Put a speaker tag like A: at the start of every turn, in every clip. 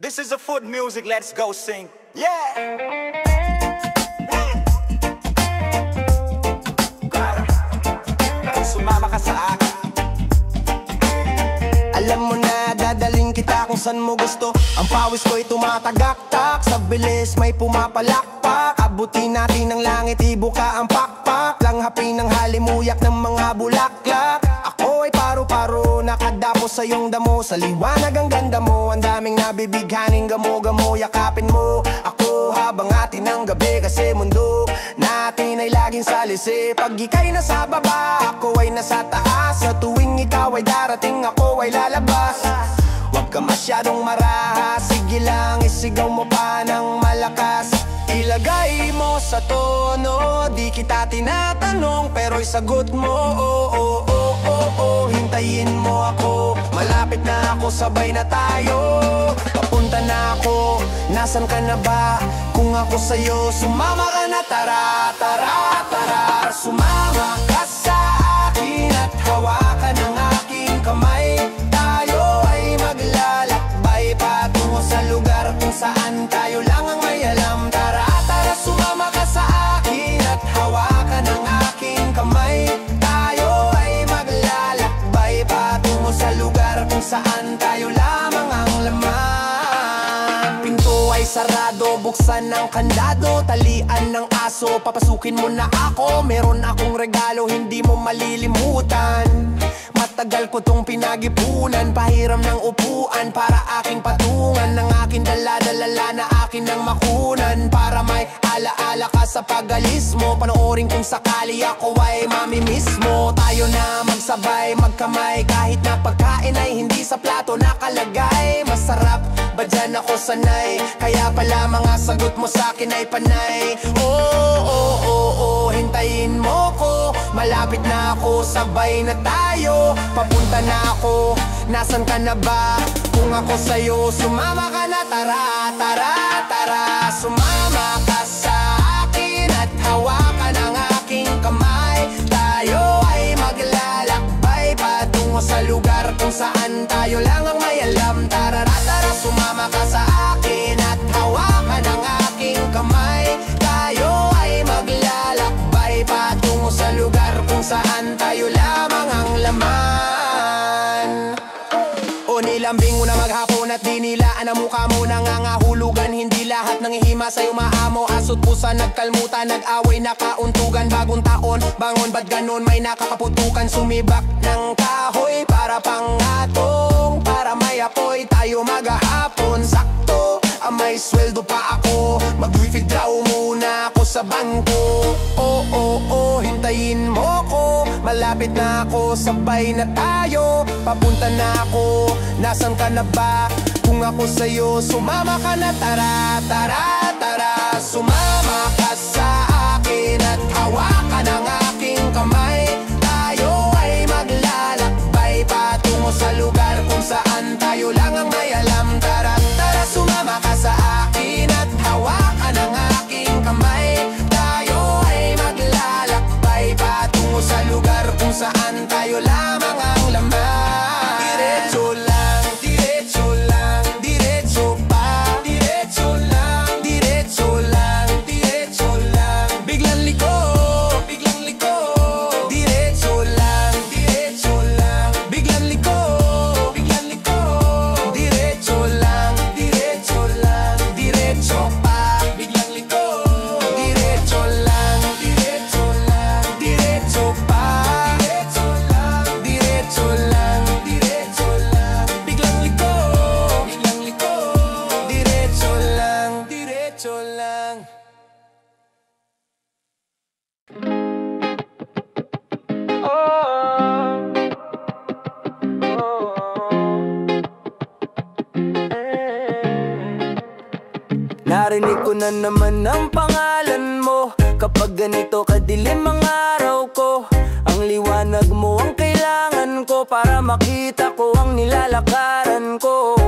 A: This is a food music, let's go sing. Yeah! Sumama ka sa akin.
B: Alam mo na, dadaling kita kung saan mo gusto. Ang pawis ko'y tumatagaktak, sa bilis may pumapalakpak. Abutin natin ang langit, ibuka ang pakpak. Langhapin ng halimuyak ng mga bulaklak. Ako ay paru-paro, nakadapo sa iyong damo. Sa liwanag ang ganda mo, ang daming nabibighaning gamo-gamo. Yakapin mo ako habang atin ang gabi, kasi mundo natin ay laging salisi. Pag ika'y nasa baba, ako ay nasa taas. Sa tuwing ikaw ay darating, ako ay lalabas. Huwag ka masyadong marahas, sige lang isigaw mo pa ng malakas. Ilagay mo sa tono, di kita tinatanong pero isagot mo. Hintayin mo ako, malapit na ako, sabay na tayo. Papunta na ako, nasan ka na ba? Kung ako sa'yo, sumama ka na, tara, tara, tara. Sumama ka sa akin at hawakan ang aking kamay. Tayo ay maglalakbay patungo sa lugar kung saan tayo lang ang may alam. Tara, tara, sumama ka sa akin at hawakan ang aking kamay. Tayo ay maglalakbay patungo sa lugar kung saan tayo lamang ang laman. Pinto ay sarado, buksan ng kandado, talian ng aso, papasukin mo na ako. Meron akong regalo, hindi mo malilimutan. Matagal ko tong pinag-ipunan, pahiram ng upuan para aking patungan. Ng aking dala-dala na akin ang makunan, para may ala-ala ka sa pag-alis mo. Panoorin kung sakali ako ay mamimiss mo. Tayo na magsabay, magkamay, kahit na pagkain ay hindi sa plato nakalagay. Masarap ba dyan ako sanay? Kaya pala mga sagot mo sa'kin ay panay. Hintayin mo ko, malapit na ako, sabay na tayo. Papunta na ako, nasan ka na ba? Kung ako sa'yo, sumama ka na, tara, tara, tara. Sumama ka sa akin at hawakan ang aking kamay. Tayo ay maglalakbay patungo sa lugar kung saan tayo lang ang may alam. Tara, tara, sumama ka sa akin at hawakan ang aking kamay. Tayo ay maglalakbay patungo sa lugar kung saan tayo lamang ang laman. O nilambing mo na maghapon at dinilaan ang mukha mo, nangangahulugan. Hindi lahat ng ihima sa'yo maamo. Asot pusa nagkalmutan, nag-away nakauntugan. Bagong taon, bangon ba't ganon, may nakakaputukan. Sumibak ng kahoy para pangatong, para may apoy tayo maghahapon. Sakto, may sweldo pa ako, mag-withdraw muna ako sa bangko. Hintayin mo ko, malapit na ako, sabay na tayo. Papunta na ako, nasan ka na ba? Kung ako sa'yo, sumama ka na, tara, tara, tara. Sumama ka sa akin at hawakan ang aking kamay. Tayo ay maglalakbay patungo sa lugar kung saan tayo lang ang may alam. Tara, tara, sumama ka sa akin at hawakan ang aking kamay. Tayo ay maglalakbay patungo sa lugar kung saan tayo lamang ang laman. Diretso lang, diretso lang, diretso pa. Diretso lang, diretso lang, diretso lang. Biglang liko, biglang liko. Diretso lang, diretso lang, biglang liko, biglang liko. Diretso lang, diretso lang, diretso pa. Biglang liko, diretso lang, diretso lang, diretso pa. Diretso lang, diretso lang, diretso lang. Biglang liko, biglang liko. Diretso lang, diretso lang. Narinig ko na naman ang pangalan mo, kapag ganito kadilim ang araw ko. Ang liwanag mo ang kailangan ko, para makita ko ang nilalakaran ko.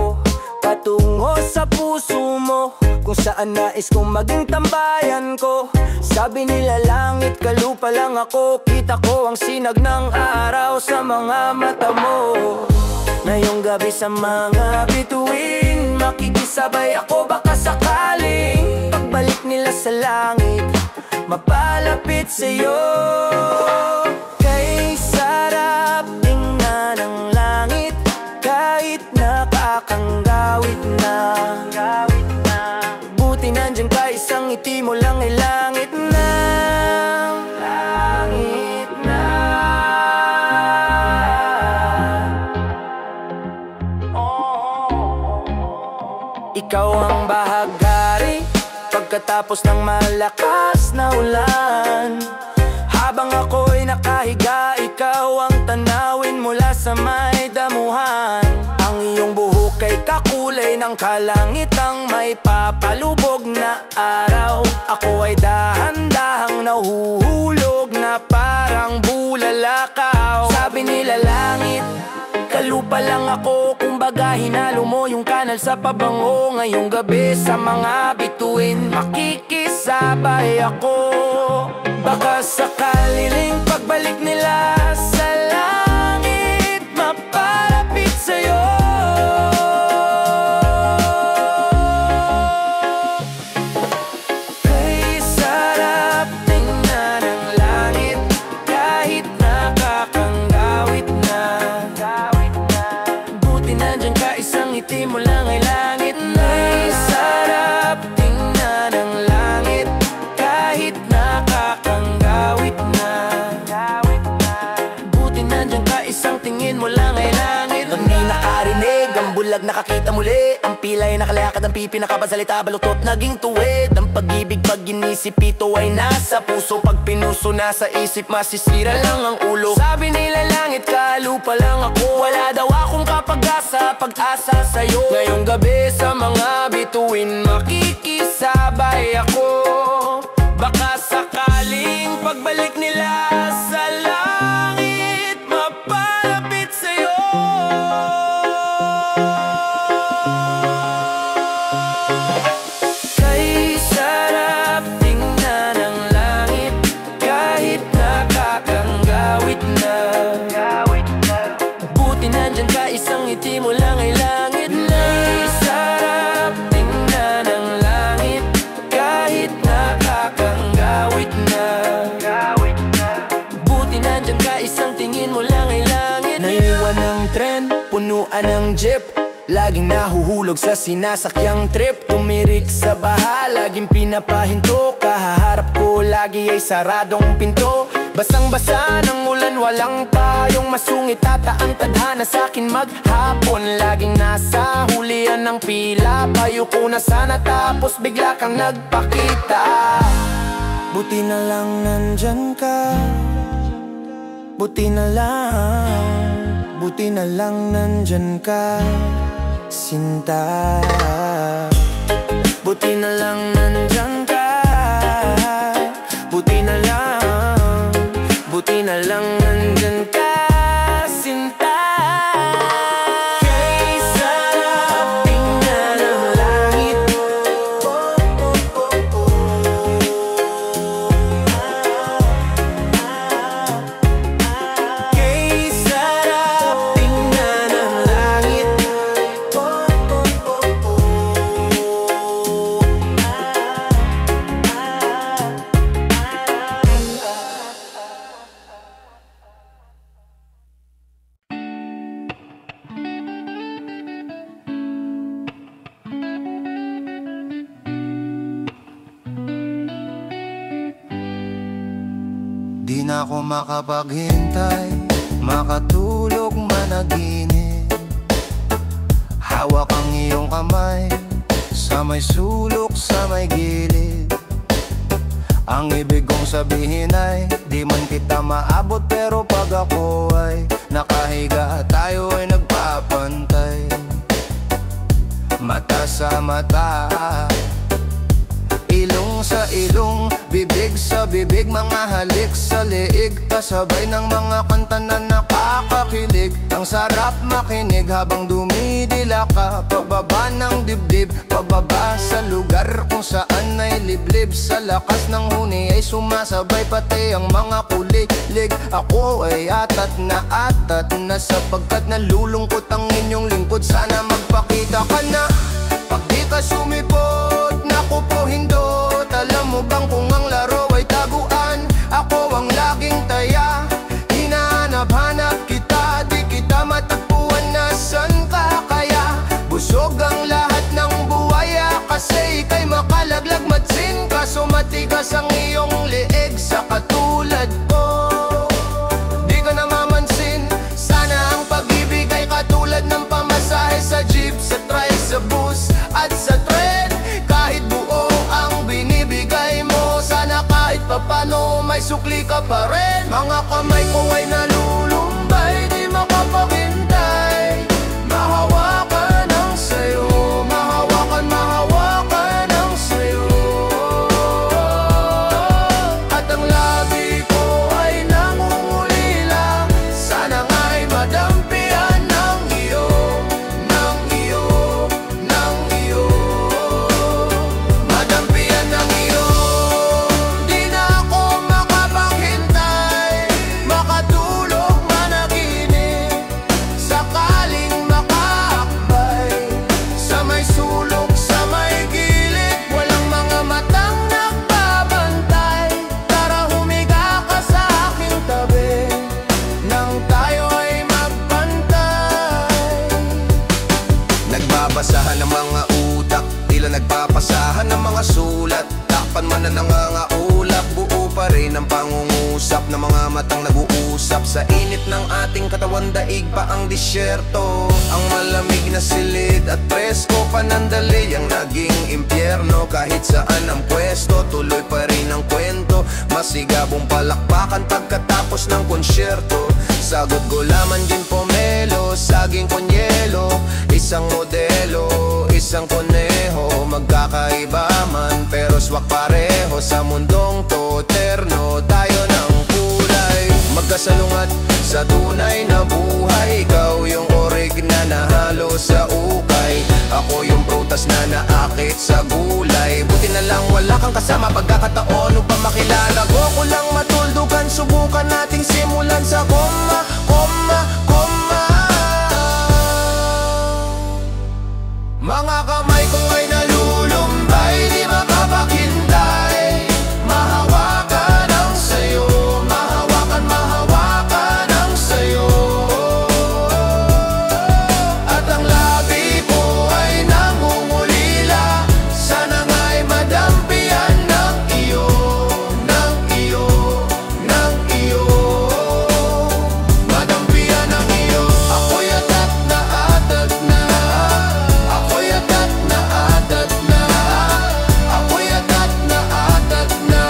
B: Patungo sa puso mo, kung saan nais kong maging tambayan ko. Sabi nila langit, kalupa lang ako. Kita ko ang sinag ng araw sa mga mata mo. Ngayong gabi sa mga bituin, makikisabay ako baka sakaling pagbalik nila sa langit, mapalapit sa'yo. Kay sarap tingnan ang langit, kahit nakakanggawit na. Buti nandyan ka, isang ngiti mo lang ay langit na. Langit na. Ikaw ang bahagari pagkatapos ng malakas na ulan. Habang ako'y nakahiga, ikaw ang tanawin mula sa may damuhan. Ang iyong buhok ay kakulay ng kalangitang may papalubog na araw. Ako ay dahan-dahang nahuhulog na parang bulalakaw. Sabi nila langit, kalupa lang ako, kumbaga hinalo mo yung kanal sa pabango. Ngayong gabi sa mga bituin, makikisabay ako. Baka sakaliling pagbalik nila sa langit, mapalapit sa'yo. Kay sarap tingnan ang langit, kahit nakakanggawit na. Buti nandyan ka, isang ngiti mo lang ay langit na. Kay sarap tingnan ang langit, kahit nakakanggawit na. Buti nandyan ka, isang tingin mo lang ay langit na. Nang di nakarinig, ang bulag nakakita muli. Ang pilay nakalakad, ang pipi nakapasalita, balutot naging tuwid. Ang pag-ibig pag inisip, ito ay nasa puso. Pag pinuso nasa isip, masisira lang ang ulo. Sabi nila langit, kalupa lang ako. Wala daw akong kapag-asa, pag-asa sa'yo. Ngayong gabi sa mga bituin, makikisabay ako. Baka sakaling pagbalik nila sa langit, mapalapit sa'yo. Kay sarap tingnan ang langit, kahit nakakanggawit na. Buti nandyan ka, isang ngiti mo lang ay langit na. Kay sarap tingnan ang langit, kahit nakakanggawit na. Buti nandyan ka, isang tingin mo lang ay langit na. Naiwan ng tren, punuan ng jeep, laging nahuhulog sa sinasakyang trip. Tumirik sa baha, laging pinapahinto. Kahaharap ko, lagi ay saradong pinto. Basang-basa ng ulan, walang payong masungit. Ang tadhana sa'kin maghapon, laging nasa hulihan ng pila. Payo ko na sana tapos bigla kang nagpakita. Buti na lang nandyan ka, buti na lang, buti na lang nandyan ka, sinta. Buti na lang nandyan ka, buti na lang, buti na lang nandyan ka, sinta. Kay sarap tingnan ang langit, kay sarap tingnan ang langit.
C: Di na ako makapaghintay, makatulog managinip. Hawak ang iyong kamay, sa may sulok, sa may gilid. Ang ibig kong sabihin ay di man kita maabot, pero pag ako ay nakahiga, tayo ay nagpapantay. Mata sa mata, ilong sa ilong, bibig sa bibig, mga halik sa liig, kasabay ng mga kanta na nakakakilig. Ang sarap makinig habang dumidila ka, pababa ng dibdib, pababa sa lugar lugar kung saan ay liblib. Sa lakas ng huni ay sumasabay pati ang mga kulig-lig. Ako ay atat na sapagkat nalulungkot ang inyong lingkod. Sana magpakita ka na pag di ka sumipot. Naku po hindot, alam mo bang kung ang laro ay taguan, ako ang laging taya. Hinahanap-hanap kita, di kita matagpuan. Nasaan ka kaya? Busog ang lahat ng buwaya, kasi ika'y makalaglag matsin. Kaso matigas ang iyong leeg sa katulad ko, di ka namamansin. Sana ang pag-ibig ay katulad ng pamasahe sa jeep, sa try, sa bus at sa tren. Kahit buo ang binibigay mo, sana kahit papano may sukli ka pa rin. Mga kamay ko ay nalulumbay, di makapaghintay. Mahawakan ang sayo, mahawakan ang sayo. At ang labi ko ay nangungulila, sana nga'y madampian ng iyo, ng iyo, ng iyo. Madampian ng iyo. Di na ako makapaghintay, makatulog managinip, sakaling makaakbay sa may sulok, sa may gilid. Walang mga matang nagbabantay, tara humiga ka sa aking tabi, nang tayo ay magpantay. Nagbabasahan ng mga utak, tila nagpapasahan ng mga sulat. Takpan man na nangangaulap, buo pa rin ang pangungusap ng mga matang nag-uusap. Sa init ng ating katawan, daig pa ang disyerto. Ang malamig na silid at presko, panandali ang naging impyerno. Kahit saan ang pwesto, tuloy pa rin ang kwento. Masigabong palakpakan pagkatapos ng konsyerto. Sagot gulaman, gin pomelo, saging konyelo. Isang modelo, isang koneho, magkakaiba man pero swak pareho. Sa mundong to, terno tayo ng kulay, magkasalungat sa tunay na buhay. Ikaw yung orig na nahalo sa ukay, ako yung prutas na naakit sa gulay. Buti na lang wala kang kasama, pagkakataon upang makilala ko. Ko lang matuldugan, subukan nating simulan sa koma, koma, koma. Mga kamay ko ay nalulumbay, di makapaghintay. Mahawakan ang sayo, mahawakan ang sayo. At ang labi ko ay nangungulila, sana nga'y madampian ng iyo, ng iyo, ng iyo. Madampian ng iyo. Ako'y atat na atat na, ako'y atat na atat na, ako'y atat na atat na.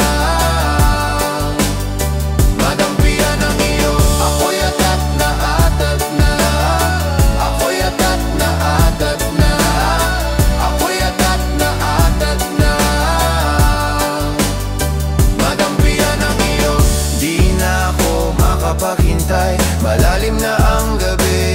C: Madampian ng iyo. Ako'y atat na atat na, ako'y atat na atat na, ako'y atat na atat na. Madampian ng iyo. Di na ako makapaghintay, malalim na ang gabi,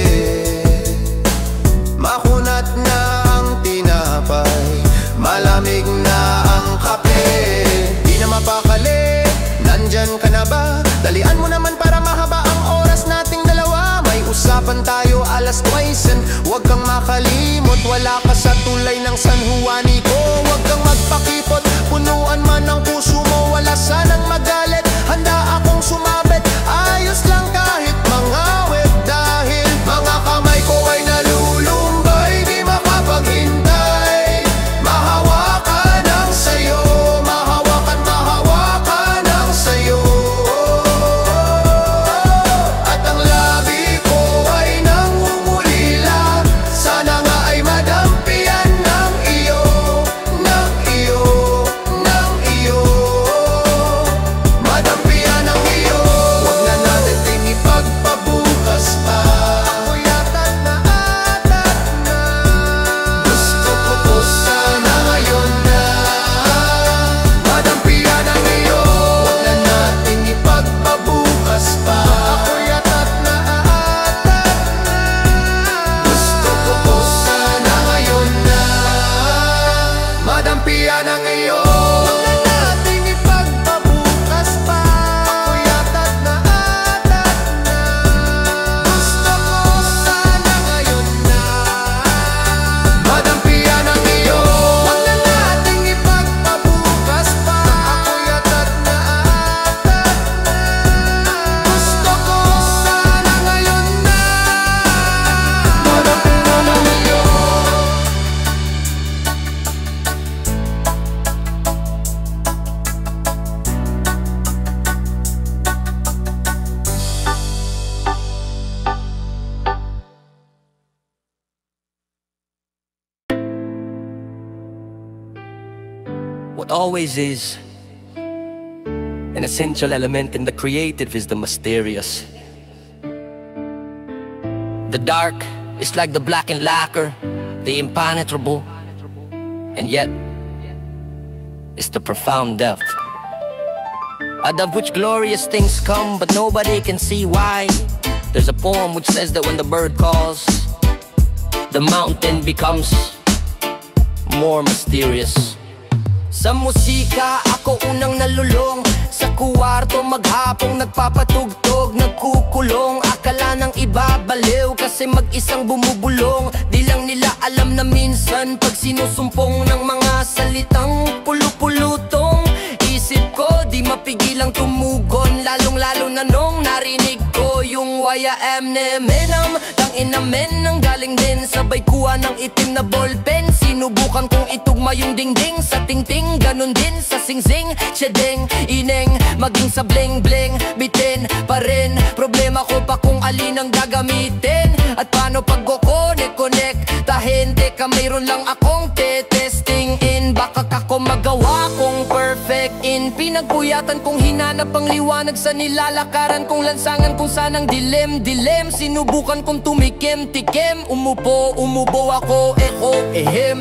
C: makunat na ang tinapay, malamig na ang kape. Di na mapakali, nandyan ka na ba? Dalian mo naman para mahaba ang oras nating dalawa. May usapan tayo alas 12, huwag kang makalimot. Wala ka sa tulay ng San Juanico, huwag kang magpakipot. Punuan man ang puso mo, wala sanang magalit. Handa akong sumabit, ayos lang kahit mangawit. Dahil mga kamay ko ay nalulumbay, di makapaghintay. Mahawakan ang sayo, mahawakan ang sayo. At ang labi ko ay nangungulila, sana nga ay madampian ng iyo, na ngayon. Huwag na nating ipagpabukas pa. Ako'y atat na. Gusto ko sana ngayon na madampian ang iyo. Huwag na nating ipagpabukas pa. Ako'y atat na. Gusto ko sana ngayon na madampian ang iyo.
D: What always is an essential element in the creative is the mysterious. The dark is like the blackened lacquer, the impenetrable, and yet it's the profound depth, out of which glorious things come, but nobody can see why. There's a poem which says that when the bird calls, the mountain becomes more mysterious. Sa musika, ako unang nalulong. Sa kuwarto, maghapong nagpapatugtog, nagkukulong. Akala ng iba baliw kasi mag-isang bumubulong. Di lang nila alam na minsan pag sinusumpong ng mga salitang pulupulutong, isip ko di mapigilang tumugon, lalong-lalo na nung narinig ko yung YAM-NEM-ENAM. Tangina men, ang galing din, sabay kuha ng itim na ballpen. Sinubukan kong itugma yung dingding sa tingting, ganun din sa singsing, syedeng, ineng, maging sa bling-bling, bitin pa rin. Problema ko pa kung alin ang gagamitin at paano pag-connect, tahin. Teka, mayroon lang akong testing in, baka kako magawa kong perfect in. Pinagpuyatan kong hinanap ang liwanag sa nilalakaran kong lansangan kung sanang dilim-dilim. Sinubukan kong tumikim-tikim, umubo ako, ehem.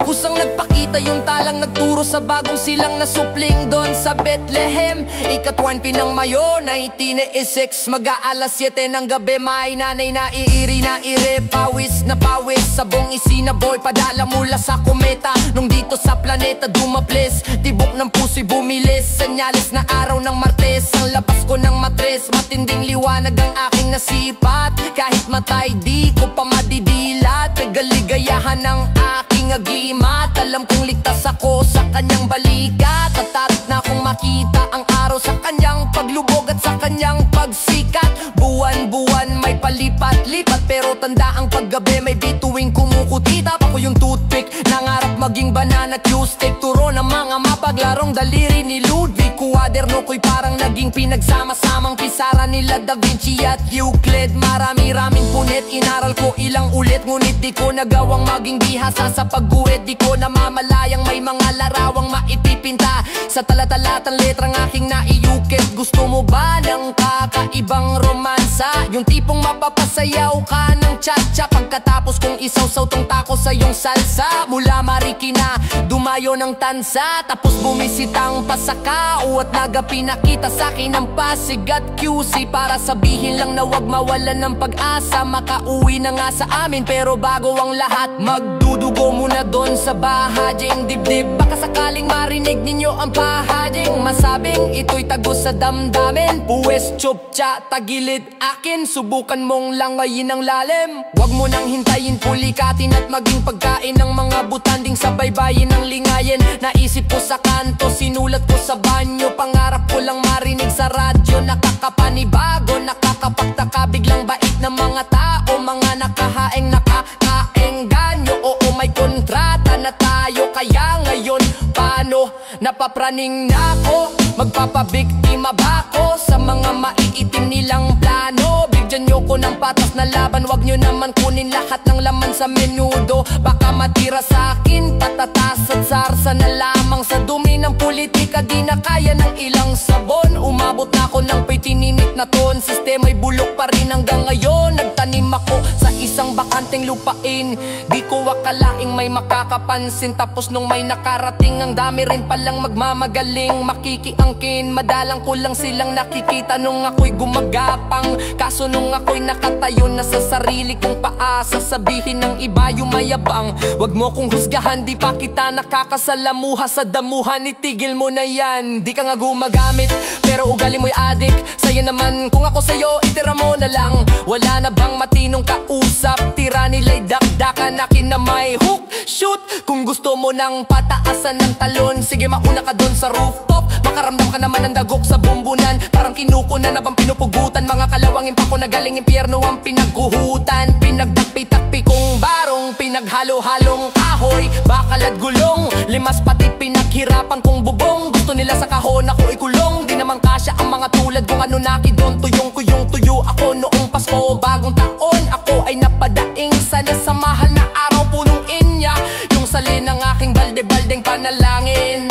D: Kusang nagpakita yung talang nagturo sa bagong silang na supling doon sa Bethlehem. Ika-20 ng Mayo, 1986, mag-aalas 7 ng gabi. May nanay na iiri na ire, pawis na pawis, sabong isinaboy, padala mula sa kometa. Nung dito sa planeta dumaples, tibok ng puso'y bumilis. Senyales na araw ng Martes, ang labas ko ng matres. Matinding liwanag ang aking nasipat, kahit matay di ko pa madidilat. Nagaligayahan ng aking agimat, alam kong ligtas ako sa kanyang balikat. Tatarik na akong makita ang araw sa kanyang paglubog at sa kanyang pagsikat. Buwan-buwan may palipat-lipat, pero tanda ang paggabi may bituing kumukuti. Tap ako yung toothpick, nangarap maging banana cue stick. Turo ng mga mapaglarong daliri ni Ludwig. Kuwaderno ko'y parang naging pinagsama-samang pisara nila Da Vinci at Euclid. Marami-raming punit, inaral ko ilang ulit, ngunit di ko nagawang maging bihasa sa pagguhit. Di ko namamalayang may mga larawang maipipinta sa talat-talatang letrang aking naiukit. Gusto mo ba ng kakaibang romansa? Yung tipong mapapasayaw ka ng cha-cha pagkatapos kong isawsaw tong tako sa iyong salsa. Mula Marikina, dumayo ng tansa, tapos bumisitang Pasakao at nagapinakita sa'kin ng Pasig at QC para sabihin lang na wag mawalan ng pag-asa. Makauwi na nga sa amin, pero bago ang lahat, magdudugo muna doon sa bahading dibdib. Baka sakaling marinig ninyo ang bahading masabing ito'y tagos sa damdamin. Puwes, chopcha, tagilid akin, subukan mong langayin ang lalim. Wag mo nang hintayin, pulikatin at maging pagkain ng mga butanding sa baybayin ng lingayen. Naisip ko sa kanto, sinulat ko sa banyo, pangarap ko lang marinig sa radyo. Nakakapanibago, nakakapagtaka, biglang bait ng mga tao, mga nakahaeng nakakaengganyo. Oo, may kontrata na tayo, kaya ngayon paano? Napapraning na ako, magpapabiktima ba ako sa mga maiitim nilang plano? Bigyan nyo ko ng patas na laban, wag nyo naman kunin lahat ng laman sa menudo. Baka matira sa akin, patatas at sarsa na lamang. Sa dumi ng politika, di na kaya ng ilang sabon. Umabot na ako ng 15 na ton, sistema'y bulok pa rin hanggang ngayon. Nagtanim ako
E: ako sa isang bakanteng lupain. Di ko akalaing may makakapansin, tapos nung may nakarating, ang dami rin palang magmamagaling makikiangkin. Madalang ko lang silang nakikita nung ako'y gumagapang. Kaso nung ako'y nakatayo na sa sarili kong paa, sasabihin ng iba yung mayabang. Wag mo kong husgahan, di pa kita nakakasalamuha sa damuhan. Itigil mo na yan, di ka nga gumagamit pero ugali mo'y adik. Sa'yo naman, kung ako sa'yo, itira mo na lang. Wala na bang matinong kausap? Tira nila'y dakdakan, akin na may hook, shoot. Kung gusto mo nang pataasan ng talon, sige mauna ka dun sa rooftop. Makaramdam ka naman ng dagok sa bumbunan, parang kinukunan na bang pinupugutan. Mga kalawangin pa ko na galing impyerno ang pinagguhutan. Pinagdakpi-takpi kong barong, pinaghalo-halong kahoy, bakal at gulong, limas pati pinaghirapan kong bubong. Gusto nila sa kahon ako ikulong, di naman kasya ang mga tulad kong Anunnaki doon. Tuyong tuyo ako noong Pasko, bagong taon ako ay napadaing sana sa mahal na araw, punong inya yung salin ng aking balde-baldeng panalangin.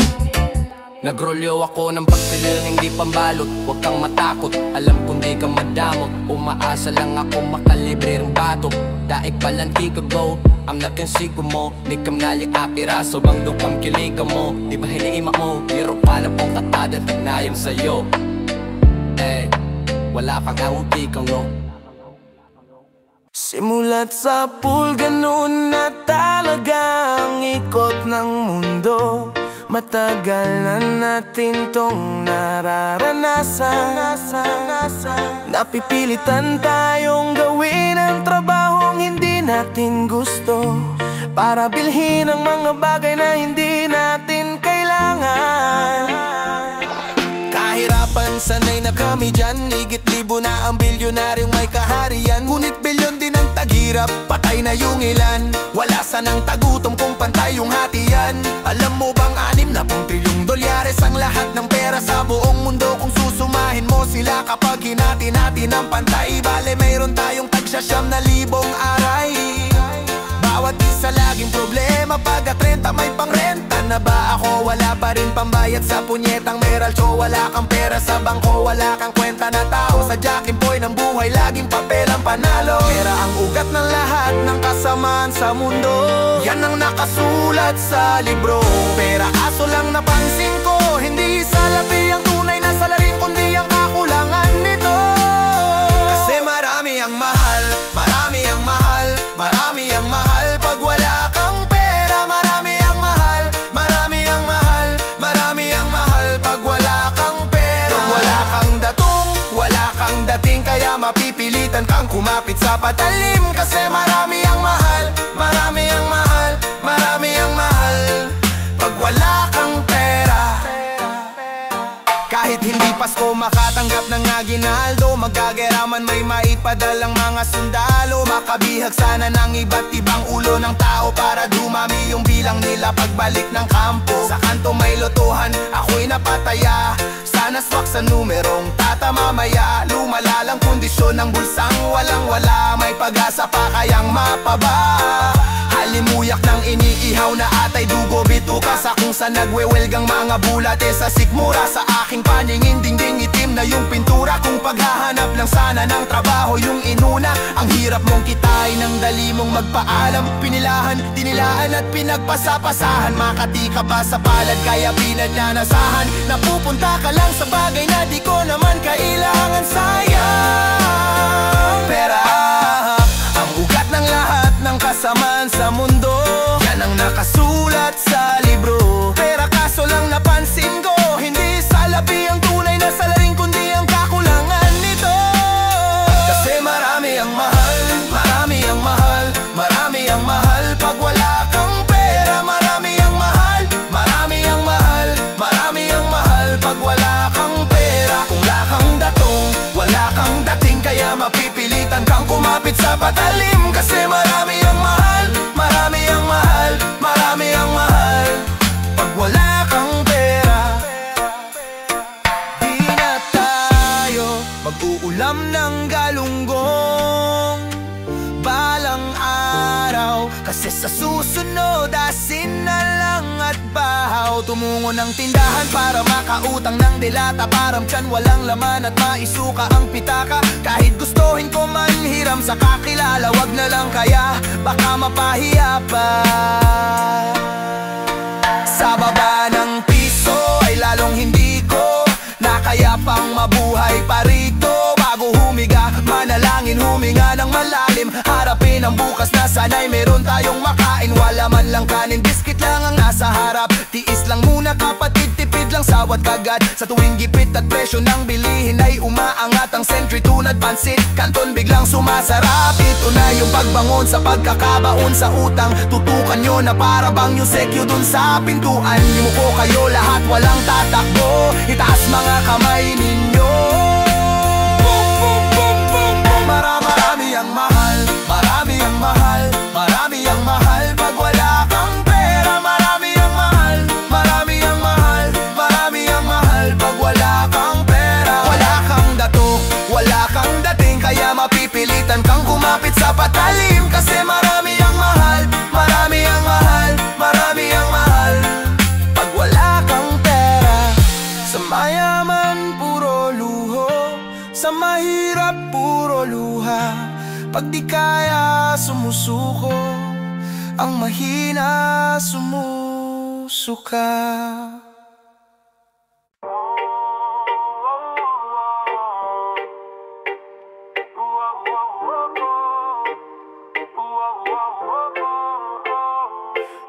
E: Nagrolyo ako ng pagpilil, hindi pambalot. Huwag kang matakot, alam kong di ka madamot. Umaasa lang ako makalibre ng batok. Daig palanti ka go, I'm not consigo mo. Di kam nalik apiraso, bang dukam kilika mo. Di ba hiniima mo, biro pala pong katada tagnayang sa'yo. Wala kang auti kang no.
B: Simulat sa pool, ganun na talagang ikot ng mundo. Matagal na natin tong nararanasan. Napipilitan tayong gawin ang trabahong hindi natin gusto, para bilhin ang mga bagay na hindi natin kailangan. Kahirapan, sanay na kami dyan. Higit libo na ang bilyonaryong may kaharian. Ngunit bilyon din ang taghirap, patay na yung ilan. Wala sanang tagutom kung pantay yung hatian. Alam mo bang 60 trilyong dolyares ang lahat ng pera sa buong mundo? Kung susumahin mo sila kapag hinati natin ang pantay, bale mayroon tayong tag-6,000,000 aray. Bawat isa laging problema, pagka 30 may pangrenta na ba ako? Wala pa rin pambayad sa punyetang meralcho. Wala kang pera sa bangko, wala kang kwenta na tao. Sa Jackie Boy ng buhay, laging papel ang panalo. Pera ang ugat ng lahat ng kasamaan sa mundo, yan ang nakasulat sa libro. Pera kaso lang napansin ko, hindi salapi ang tunay na salarin, kundi ang kakulangan nito. Kasi marami ang mahal, marami ang mahal, marami ang mahal. Pag wala kang pera, marami ang mahal, marami ang mahal, marami ang mahal. Pag wala kang pera, pag wala kang datong, wala kang dating, kaya mapipilitan kang kumapit sa patalim. Kasi marami ang mahal, marami ang mahal, marami ang mahal. Pag wala kang pera, kahit hindi Pasko makatanggap ng aginaldo, magageraman may maipadalang mga sundalo. Makabihag sana ng iba't ibang ulo ng tao para dumami yung bilang nila pagbalik ng kampo. Sa kanto may lotohan, ako'y napataya. Sana swak sa numerong tatama maya. Lumala lang kondisyon ng bulsang walang-wala. May pag-asa pa kayang mapaba. Halimuyak ng iniihaw na atay, dugo bituka sa kung saan nagwewelgang mga bulate sa sikmura. Sa aking paningin dingding itim na yung pintura. Kung paghahanap lang sana ng trabaho yung inuna. Ang hirap mong kitain, ng dali mong magpaalam. Pinilahan, tinilaan at pinagpasapasahan. Makati ka pa sa palad kaya pinagnasahan. Napupunta ka lang sa bagay na di ko naman kailangan. Sayang pera ang ugat ng lahat ng kasamaan sa mundo, yan ang nakasulat sa libro. Pera kaso lang napansin ko, hindi salapi ang tunay na salarin, kundi ang kakulangan nito. Kasi marami ang mahal, marami ang mahal, marami ang mahal. Pag wala kang pera, marami ang mahal, marami ang mahal, marami ang mahal. Pag wala kang pera, kung wala kang datong, wala kang dating, kaya mapipilitan kang kumapit sa patalim. Kasi marami ang mahal, marami ang mahal, marami ang mahal. Pag wala kang pera, di na tayo mag-uulam ng galunggong balang araw. Kasi sa susunod, asin na lang at bahaw. araw tumungo ng tindahan para makautang ng delata. Param tiyan walang laman at maisuka ang pitaka. Kahit gustuhin ko man hiram sa kakilala, wag na lang kaya baka mapahiya pa. Sa baba ng piso ay lalong hindi ko na kaya pang mabuhay pa rito. Bago humiga, manalangin, huminga ng malalim. Harapin ang bukas na sana'y meron tayong makain. Wala man lang kanin, biskit lang ang nasa harap. Tiis lang muna kapatid, tipid lang sawat kagad. Sa tuwing gipit at presyo ng bilihin ay umaangat. Ang sentry tunad pansit, kanton biglang sumasarap. Ito na yung pagbangon sa pagkakabaon sa utang. Tutukan nyo na para bang yung sekyo dun sa pintuan. Yumuko kayo lahat, walang tatakbo. Itaas mga kamay ninyo. Marami ang mahal, marami ang mahal, marami ang mahal. Pag wala kang pera, marami ang mahal, marami ang mahal, marami ang mahal. Pag wala kang pera, wala kang dato, wala kang dating. Kaya mapipilitan kang kumapit sa patalim. Kasi marami ang mahal, marami ang mahal, marami ang mahal. Pag wala kang pera, sa mayaman puro luho, sa mahirap puro luha. Pag di kaya sumusuko, ang mahina sumusuka.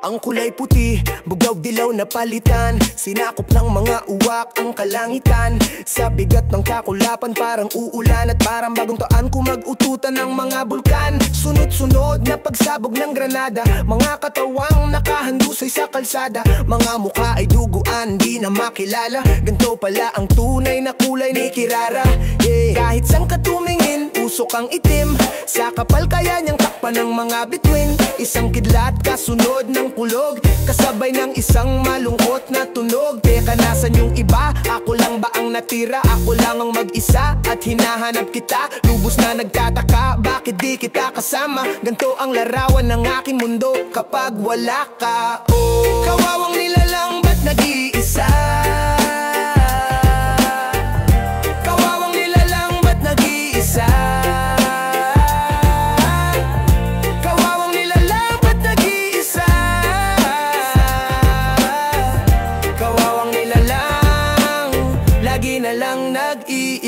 B: Ang kulay puti, bugaw dilaw na palitan. Sinakop ng mga uwak ang kalangitan. Sa bigat ng kakulapan parang uulan. At parang bagong taon kung mag-ututan ng mga bulkan. Sunod-sunod na pagsabog ng granada. Mga katawang nakahandusay sa kalsada. Mga mukha ay duguan, di na makilala. Ganto pala ang tunay na kulay ni Kirara, yeah. Kahit saan ka tumingin, usok ang itim. Sa kapal kaya niyang takpan ng mga bituin. Isang kidlat kasunod ng kulog, kasabay ng isang malungkot na tunog. Teka, nasan yung iba? Ako lang ba ang natira? Ako lang ang mag-isa at hinahanap kita. Lubos na nagtataka, bakit di kita kasama? Ganto ang larawan ng aking mundo kapag wala ka. Oh, kawawang nilalang ba't nag-iisa? Kawawang nilalang ba't nag-iisa?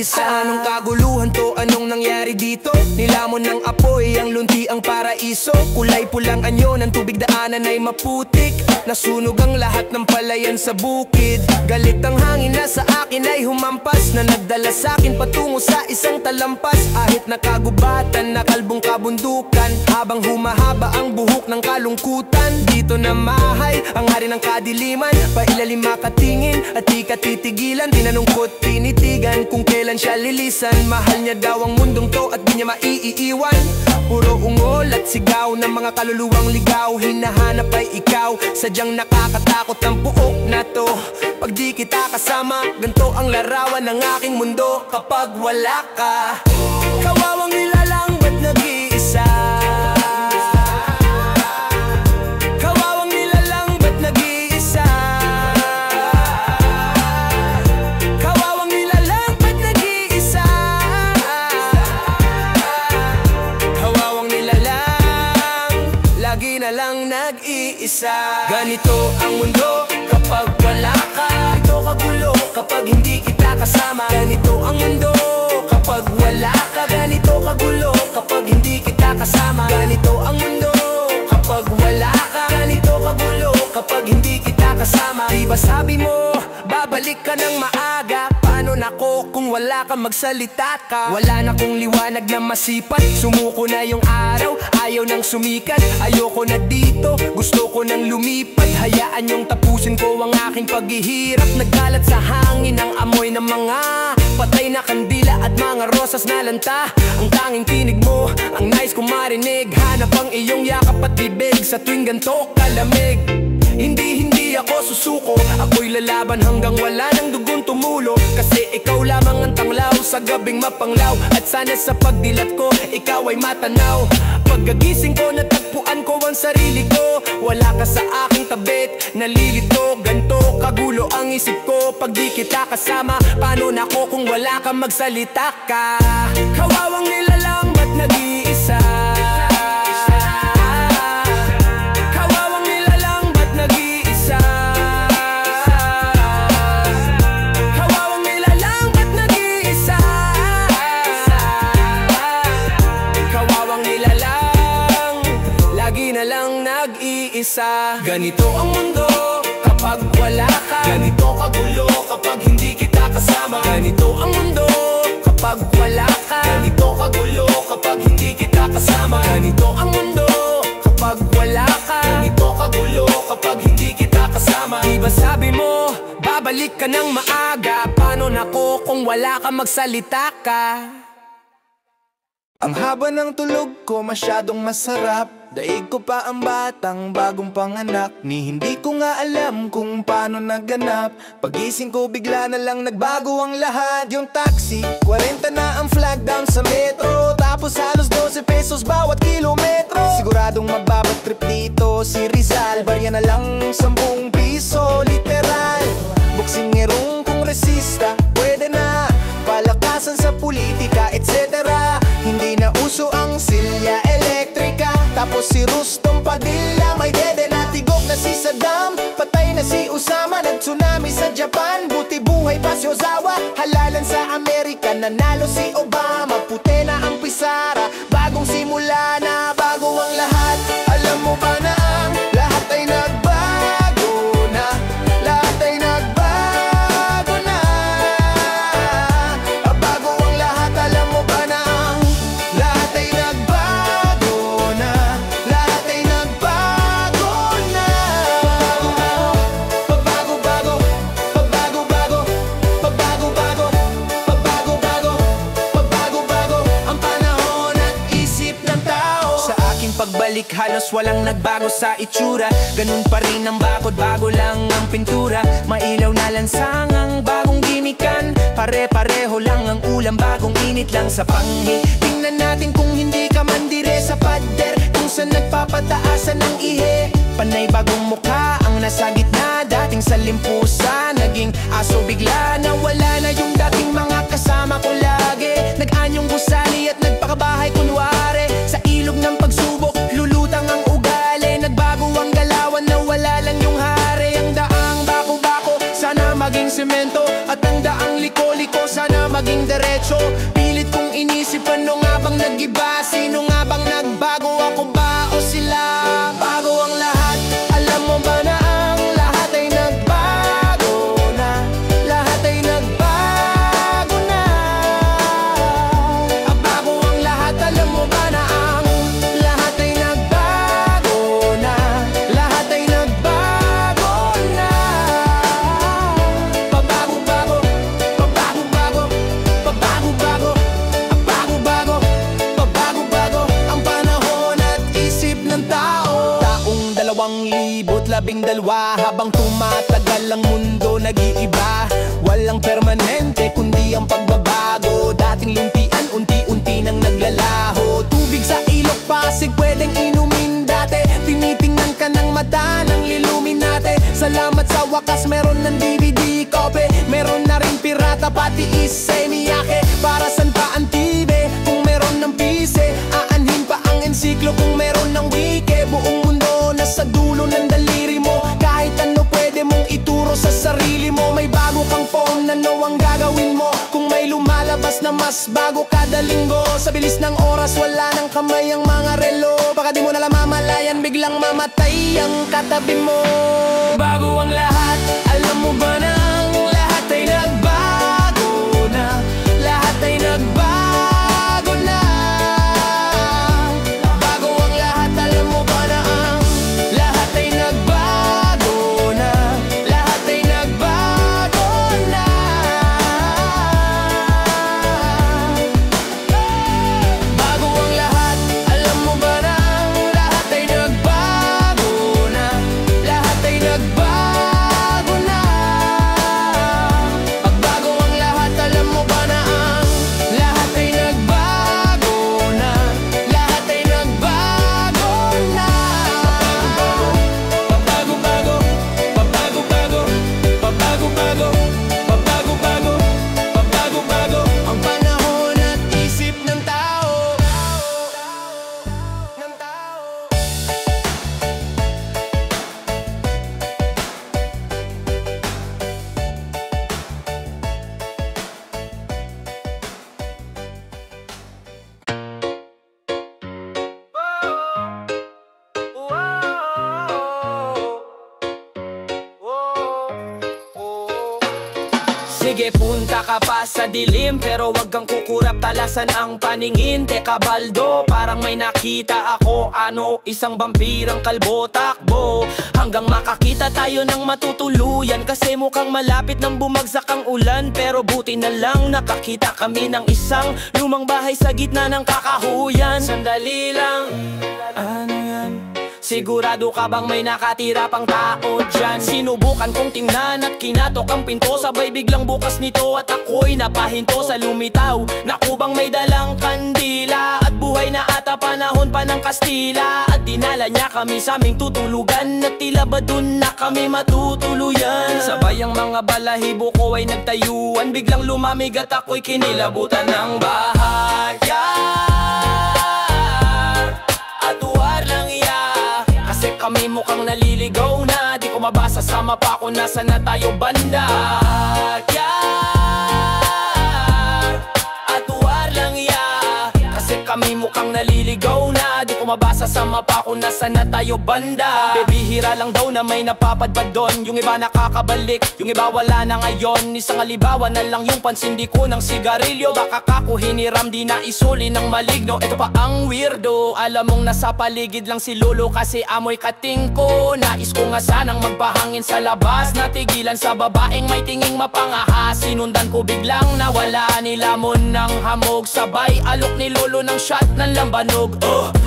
B: Sa anong kaguluhan to? Anong nangyari dito? Nilamon ng apoy ang lunti ang paraiso. Kulay pulang anyo ng tubig daanan ay maputik. Nasunog ang lahat ng palayan sa bukid. Galit ang hangin na sa akin ay humampas, na nagdala sa akin patungo sa isang talampas. Ahit na kagubatan na kalbong kabundukan, habang humahaba ang buhok ng kalungkutan. Dito na mahay ang hari ng kadiliman, pailalim makatingin at di ka titigilan. Tinanungkot tinitigan kung kailan siya lilisan. Mahal niya daw ang mundong to at di niya maiiwan. Puro ungol at sigaw ng mga kaluluwang ligaw. Hinahanap ay ikaw, sadyang nakakatakot ang buhok na to. Pag di kita kasama, ganto ang larawan ng aking mundo kapag wala ka. Kawawang nilalang ba't nag-iisa? Kawawang nilalang ba't nag-iisa? Kawawang nilalang ba't nag-iisa? Kawawang nilalang, lagi na lang nag-iisa. Ganito ang mundo kapag wala ka. Ganito kagulo kapag hindi kita kasama. Ganito ang mundo kapag wala ka. Ganito kagulo kapag hindi kita kasama. Ganito ang mundo kapag wala ka. Ganito kagulo kapag hindi kita kasama. Diba sabi mo, babalik ka ng maaga? Paano na ko kung wala kang magsalita ka? Wala na kong liwanag na masipat. Sumuko na yung araw, ayaw nang sumikat. Ayoko na dito, gusto ko nang lumipat. Hayaan yung tapusin ko ang aking paghihirap. Nagkalat sa hangin ang amoy ng mga patay na kandila at mga rosas na lanta. Ang tanging tinig mo, ang nais kong marinig. Hanap ang iyong yakap at bibig sa tuwing ganto kalamig. Hindi ako susuko, ako'y
E: ako'y lalaban hanggang wala ng dugong tumulo. Kasi ikaw lamang ang tanglaw sa gabing mapanglaw. At sana sa pagdilat ko, ikaw ay matanaw. Pagkagising ko, natagpuan ko ang sarili ko. Wala ka sa aking tabit, nalilito. Ganto kagulo ang isip ko pag di kita kasama. Paano na ako kung wala kang magsalita ka? Kawawang nilalang, ba't nag-iisa? Kawawang nilalang, ba't nag-iisa? Kawawang nilalang, ba't nag-iisa? Kawawang nilalang, lagi na lang nag-iisa. Ganito ang mundo kapag wala ka. Ganito kagulo kapag hindi kita kasama. Ganito ang mundo kapag wala ka. Ganito kagulo kapag hindi kita kasama. Ganito ang mundo kapag wala ka. Ganito kagulo kapag hindi kita kasama. Diba sabi mo, babalik ka ng maaga? Paano na ko kung wala ka magsalita ka?
F: Ang haba ng tulog ko masyadong masarap. Daig ko pa ang batang bagong panganak. Ni hindi ko nga alam kung paano naganap. Pagising ko bigla na lang nagbago ang lahat. Yung taxi, 40 na ang flag down sa metro. Tapos halos 12 pesos bawat kilometro. Siguradong mababat trip dito si Rizal. Barya na lang 10 piso, literal. Boksingerong kongresista, pwede na. Palakasan sa politika, etc. Hindi na uso ang silya elektrika. Tapos si Rustom Padilla, may dede na tigok na si Saddam. Patay na si Osama, nag-tsunami sa Japan. Buti buhay pa si Ozawa, halalan sa Amerika. Nanalo si Obama, puti na ang pisara. Bagong simula na, bago ang lahat. Alam mo ba na ang lahat ay nagbago na? Lahat ay nagbago na. Bago ang lahat, alam mo ba na ang lahat ay nagbago na? Lahat ay nagbago na. Pagbago-bago, pagbago-bago, pagbago-bago, pagbago-bago, pagbago-bago ang panahon at isip ng tao. Sa aking pagbalik halos walang nagbago sa itsura. Ganun pa rin ang bakod, bago lang ang pintura. Mailaw na lansang ang bagong gimikan. Pare-pareho lang ang ulam, bagong init lang sa panghi. Tingnan natin kung hindi ka mandire sa pader, kung saan nagpapataasan ng ihe. Panay bagong mukha ang nasa gitna. Dating sa limpusa, naging aso bigla. Nawala na yung dating mga kasama ko lagi. Nag-anyong gusali at nagpakabahay kunwari. Sa ilog ng pagsubok, lulutang ang ugali. Nagbago ang galawan, nawala lang yung hari. Ang daang bako-bako, sana maging semento. At ang daang liko-liko, sana maging derecho. Pilit kong inisip, ano nga bang nag-iba? Sino nga bang nagbago? Ako ba o sila? Bago ang lahat, alam mo ba na ang lahat ay nagbago na? Lahat ay nagbago na. Bago ang lahat, alam mo ba na ang lahat ay nagbago na? Lahat ay nagbago na. Pabago-bago, pabago-bago, pabago-bago, pabago-bago, pabago-bago ang panahon at isip ng tao. Taong 2012, habang tumatagal ang mundo nag-iiba. Walang permanente kundi ang pagbabago. Dating luntian, unti-unti nang naglalaho. Tubig sa ilog, Pasig, pwedeng inumin dati. Tinitingnan ka ng mata ng Illuminati. Salamat sa wakas, meron ng DVD copy. Meron na rin pirata, pati isay miyake. Para san pa ang tibe kung meron ng pise? Aanhin pa ang ensiklo kung meron ng wike. Buong mundo nasa dulo ng daliri mo. Kahit ano pwede mong ituro sa sarili mo. May bago kang phone, ano ang gagawin mo? Kung may lumalabas na mas bago kada linggo. Sa bilis ng oras, wala ng kamay ang mga relo. Baka di mo nalang mamalayan, biglang mamatay ang katabi mo. Bago ang lahat, alam mo ba na ang lahat ay nagbago na? Lahat ay nagbago na. Bago ang lahat, alam mo ba na ang lahat ay nagbago na? Lahat ay nagbago na. Bago ang lahat, alam mo ba na ang lahat ay nagbago na? Lahat ay
E: Sige punta ka pa sa dilim, pero wag kang kukurap, talasan ang paningin. Teka baldo, parang may nakita ako. Ano, isang vampirang kalbo takbo, hanggang makakita tayo ng matutuluyan. Kasi mukhang malapit nang bumagsak ang ulan. Pero buti na lang nakakita kami ng isang lumang bahay sa gitna ng kakahuyan. Sandali lang, ano yan? Sigurado ka bang may nakatira pang tao dyan? Sinubukan kong tingnan at kinatok ang pinto, sabay biglang bukas nito at ako'y napahinto sa lumitaw. Naku bang may dalang kandila, at buhay na ata panahon pa ng Kastila. At dinala niya kami sa aming tutulugan, at tila ba dun na kami matutuluyan? Sabay ang mga balahibo ko ay nagtayuan, biglang lumamig at ako'y kinilabutan ng bahagya. At tuwar lang iya, kasi kami mukhang naliligaw na. Di ko mabasa sa mapa kung nasa na tayo banda. At tuwar lang iya, kasi kami mukhang naliligaw na. Di ko mabasa sa mapa kung nasa na tayo banda. Bebihira lang daw na may napapadpad doon. Yung iba nakakabalik, yung iba wala na ngayon. Isang alibawa na lang yung pansindi ko ng sigarilyo. Baka kako hiniram, di na isuli ng maligno. Ito pa ang weirdo, alam mong nasa paligid lang si Lolo kasi amoy kating ko. Nais ko nga sanang magpahangin sa labas, natigilan sa babaeng may tinging mapangahas. Sinundan ko biglang nawala, nilamon ng hamog. Sabay alok ni Lolo ng shot ng lambanog.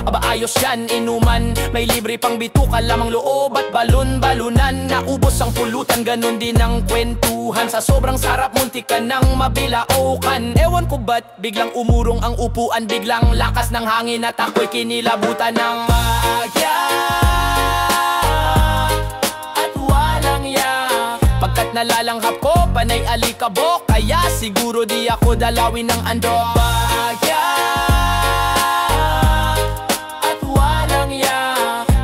E: Aba ayos yan, inuman, may libre pang bituka, lamang loob at balon-balunan. Naubos ang pulutan, ganun din ang kwentuhan. Sa sobrang sarap muntik ka nang mabilaukan. Ewan ko ba't biglang umurong ang upuan, biglang lakas ng hangin at ako'y kinilabutan ng magya. At walang ya, pagkat nalalanghap ko, panay alikabok. Kaya siguro di ako dalawin ng andog. Magya,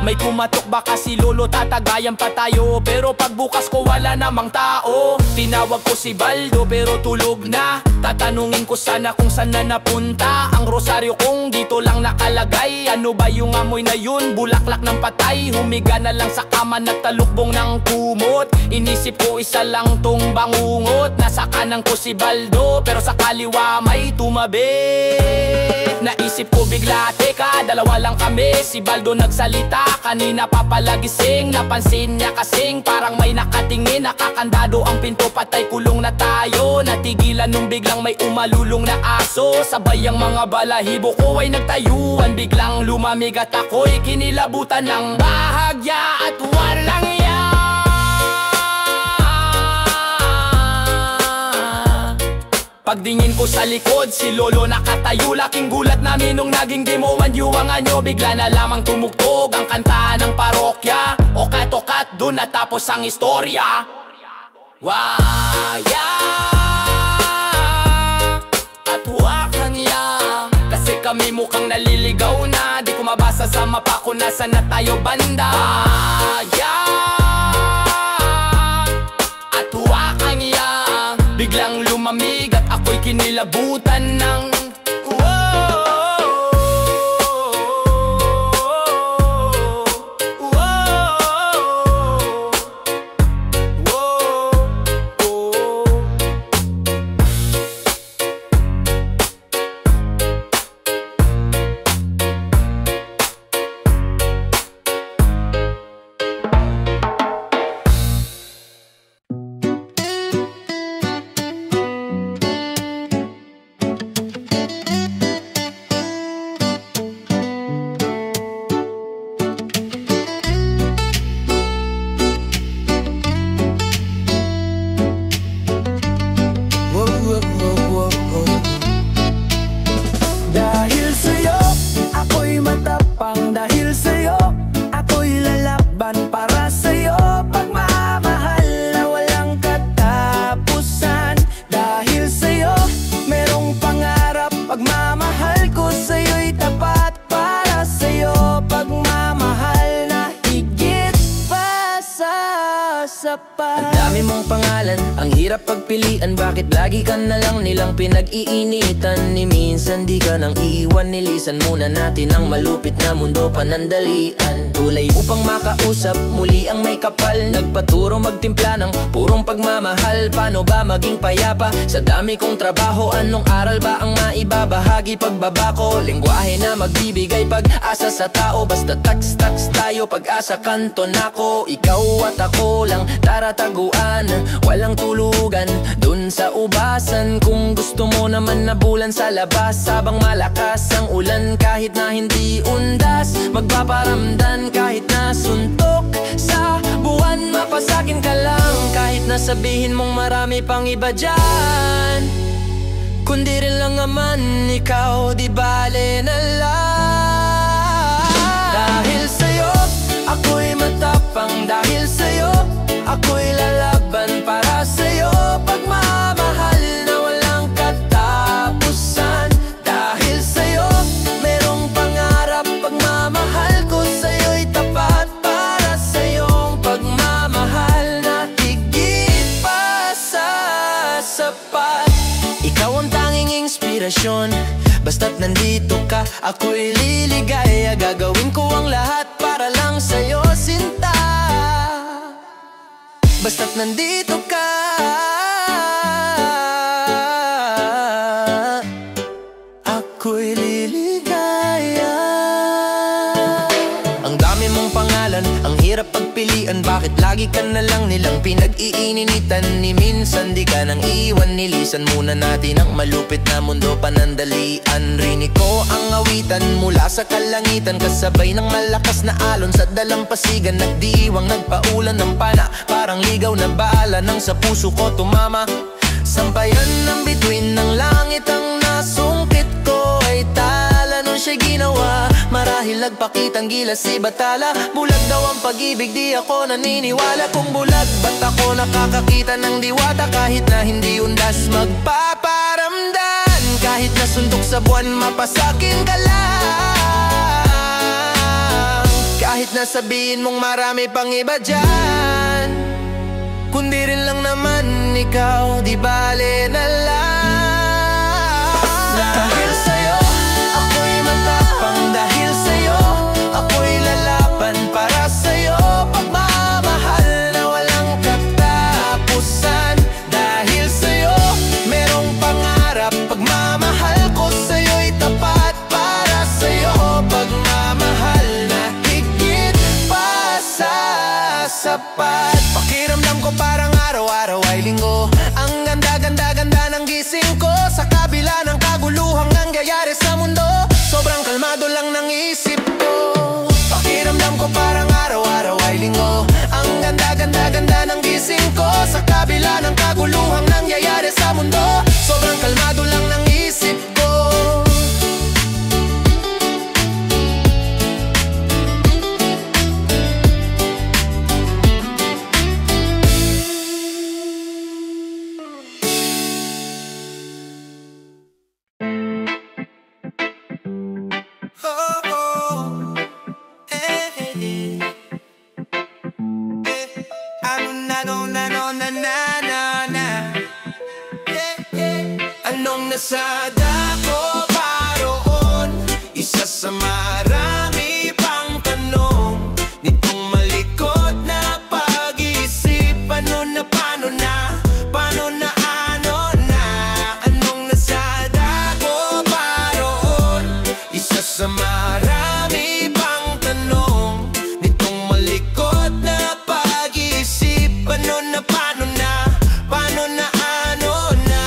E: may kumatok baka si Lolo, tatagayan pa tayo. Pero pagbukas ko wala namang tao. Tinawag ko si Baldo pero tulog na. Tatanungin ko sana kung saan na napunta. Ang rosaryo kong dito lang nakalagay. Ano ba yung amoy na yun? Bulaklak ng patay. Humiga na lang sa kama na talukbong ng kumot. Inisip ko isa lang tong bangungot. Nasa kanan ko si Baldo pero sa kaliwa may tumabi. Naisip ko bigla, teka, dalawa lang kami. Si Baldo nagsalita, kanina papalagising. Napansin niya kasing parang may nakatingin. Nakakandado ang pinto, patay kulong na tayo. Natigilan nung biglang may umalulong na aso. Sabay ang mga balahibo ko ay nagtayuan. Biglang lumamig at ako'y kinilabutan ng bahagya. At walang yan, pagdingin ko sa likod, si Lolo nakatayo. Laking gulat namin nung naging demoan yuwangan nyo. Bigla na lamang tumugtog ang kanta ng parokya. Okat-okat, dun natapos ang istorya. Waya at wakan ya, kasi kami mukhang naliligaw na. Di ko mabasa sa mapa kung nasa na tayo banda. At wakan ya, biglang lumamig at ako'y kinilabutan ng sapat. Ang dami mong pangalan, ang hirap pagpilian. Bakit lagi ka na lang nilang pinag-iinitan? Ni minsan di ka nang iwan, nilisan muna natin ang malupit na mundo panandalian. Tulay upang makausap, muli ang may kapal. Nagpaturo magtimpla ng purong pagmamahal. Paano ba maging payapa sa dami kong trabaho? Anong aral ba ang maibabahagi? Pagbaba ko, lengguwahe na magbibigay pag-asa sa tao. Basta tax tayo, pag-asa kanton ako. Ikaw at ako lang tarataguan, walang tulugan dun sa ubasan. Kung gusto mo naman na bulan sa labas, habang malakas ang ulan, kahit na hindi undas, magpaparamdam kahit na suntok sa buwan. Mapasakin ka lang kahit na sabihin mong marami pang iba dyan. Kundi rin lang naman ikaw, di bale na lang. Dahil sa'yo, ako'y matapang. Dahil sa'yo, ako'y lalaban para sa'yo. Pagmamahal na walang katapusan. Dahil sa'yo, merong pangarap. Pagmamahal ko sa'yo'y tapat. Para sa'yong pagmamahal na higit pa sa sapat. Ikaw ang tanging inspirasyon. Basta't nandito ka, ako'y liligaya. Gagawin ko ang lahat para lang sa'yo, sinta. Basta't nandito ka, ako'y liligaya. Ang dami mong pangalan, ang hirap pagpilian. Bakit lagi ka na lang nilang pinag-iinitan? Ni minsan di ka nang iwan, nilisan muna natin ang malupit na mundo panandalian. Rinig ko ang awitan mula sa kalangitan, kasabay ng malakas na alon sa dalampasigan. Nagdiiwang nagpaulan ng pana, parang ligaw na bala nang sa puso ko tumama. Sampayan ng bituin ng langit ang nasungkit ko ay tala nun siya'y ginawa. Marahil nagpakitang gilas si Batala. Bulag daw ang pag-ibig, di ako naniniwala. Kung bulag, ba't ako nakakakita ng diwata? Kahit na hindi undas, magpaparamdam. Kahit na suntok sa buwan, mapasakin ka lang. Kahit na sabihin mong marami pang iba dyan, kundi rin lang naman ikaw, di bale na lang. Dahil sa'yo, ako'y matapang. Dahil sa'yo, ako'y lalaban para sa'yo. Pagmamahal na walang katapusan. Dahil sa'yo, merong pangarap. Pagmamahal ko sa'yo'y tapat. Para sa'yo, pagmamahal na higit pa sa sapat. Pakiramdam ko parang araw-araw ay linggo. Ang ganda-ganda-ganda ng gising ko, sa kabila ng kaguluhang nangyayari sa mundo. Sobrang kalmado lang ng isip ko. Pakiramdam ko parang araw-araw ay linggo. Ang ganda-ganda-ganda ng gising ko, sa kabila ng kaguluhang nangyayari sa mundo. Sobrang kalmado lang ng isip ko. Anong nasa dako paroon? Isa sa marami pang tanong nitong malikot na pag-iisip. Paano na, paano na, paano na, ano na? Anong nasa dako paroon? Isa sa marami pang tanong nitong malikot na pag-iisip. Paano na, paano na, paano na, ano na?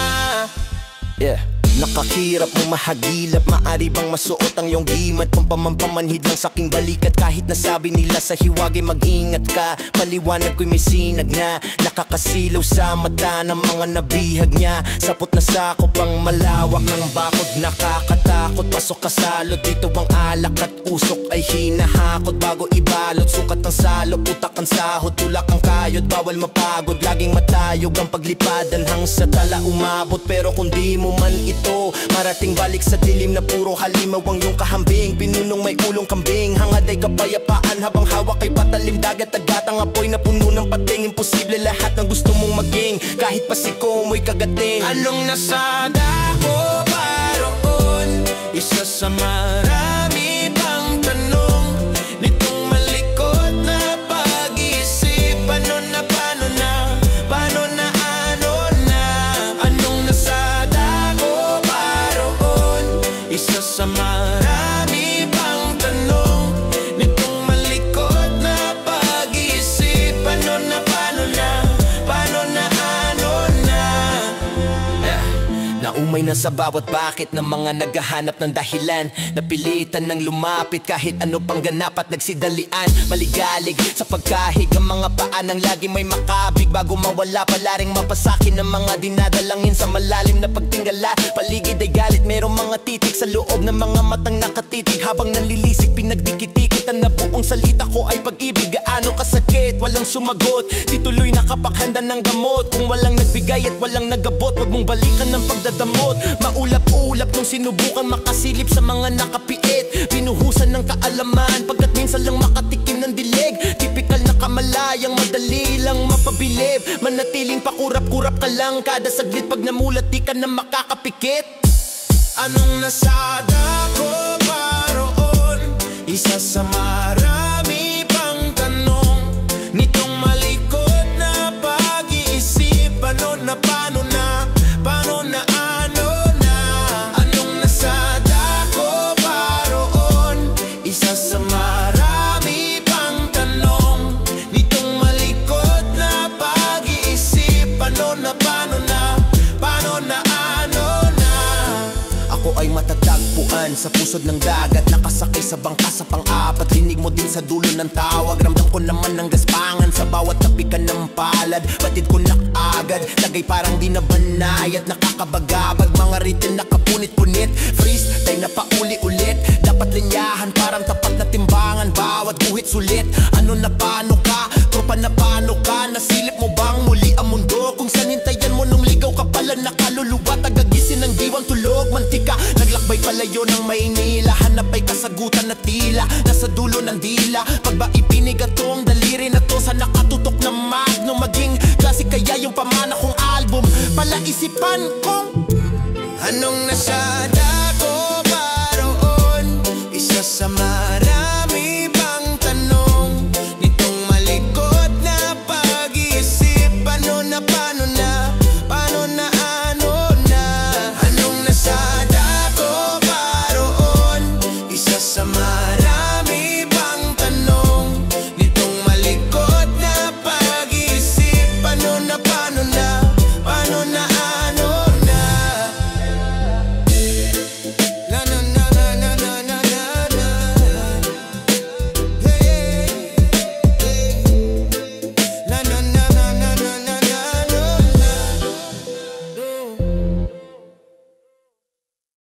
E: Yeah. Nakahirap mong mahagilap, maari bang masuot ang iyong gimat? Pampamanhid lang sa aking balikat. Kahit nasabi nila sa hiwagay mag-ingat ka, paliwanag ko'y may sinag na nakakasilaw sa mata ng mga nabihag niya. Sapot na sakop ang malawak ng bakod, nakakatakot. Pasok ka salot, dito ang alak at usok ay hinahakot. Bago ibalot, sukat ang salop, utak ang sahod, tulak ang kayod, bawal mapagod. Laging matayog ang paglipad, anhang sa tala umabot. Pero kung di mo man ito
F: Marating balik sa dilim na puro halimaw ang iyong kahambing. Pinunong may ulong kambing, hangad ay kapayapaan habang hawak ay patalim dagat. Agatang apoy na puno ng pating, imposible lahat ng gusto mong maging. Kahit pasiko mo'y kagating. Anong nasa dako paroon? Isa sa marami pang tanong nitong malikot na pag-iisip. Paano na, paano na, paano na, ano na? Anong nasa dako paroon? Isa sa marami pang tanong nitong malikot na pag-iisip. Paano na, paano na, paano na, ano na? Naumay na sa bawat bakit ng mga naghahanap ng dahilan. Napilitan ng lumapit kahit ano pang ganap at nagsidalian. Maligalig sa pagkahig ang mga paa ng lagi may makabig. Bago mawala pala ring mapasakin ng mga dinadalangin sa malalim na pagtingala. Paligid ay galit, merong mga titik sa loob ng mga matang nakatitig. Habang nalilisik pinagdikit-dikitan na buong salita ko ay pag-ibig. Gaano kasakit, walang sumagot, di tuloy nakapaghanda ng gamot. Kung walang nagbigay at walang nagabot, wag mong balikan ng pagdadamot. Maulap-ulap nung sinubukan makasilip sa mga nakapiit. Binuhusan ng kaalaman pagkat minsan lang makatikim ng dilig. Tipikal na kamalayang madali lang mapabilib. Manatiling pakurap-kurap ka lang kada saglit. Pag namulat di ka na makakapikit. Anong nasa dako paroon? Isa sa marami pang tanong nitong malikot na pag-iisip. Paano na, paano na, paano na, ano na? Anong nasa dako paroon? Isa sa marami pang tanong nitong malikot na pag-iisip. Paano na, paano na, paano na, ano na? Ako ay matatagpuan sa pusod ng dagat, nakasakay sa bangka sa pang-apat. Dinig mo din sa dulo ng tawag, ramdam ko naman ng gaspangan sa bawat tapikan ng palad. Batid ko na agad, lagay parang di na banayat, nakakabagabag. Mga ritin nakapunit-punit, freeze, tay na pauli-ulit. Dapat linyahan parang tapat na timbangan, bawat guhit sulit. Ano na, paano ka? Tropa na, paano ka? Nasilip mo bang muli ang mundo? Kung saan hintayan mo nung ligaw ka pala nakaluluwa, tagagisin ng diwang tulog. Mantika, naglakbay palayo ng Maynila, hanap ay kasagutan na tila nasa dulo ng dila. Pag ba ipinig atong daliri na to sa nakatutok na magno, maging klase kaya yung pamana kong album. Palaisipan kong anong nasa dako paroon? Isa sa marami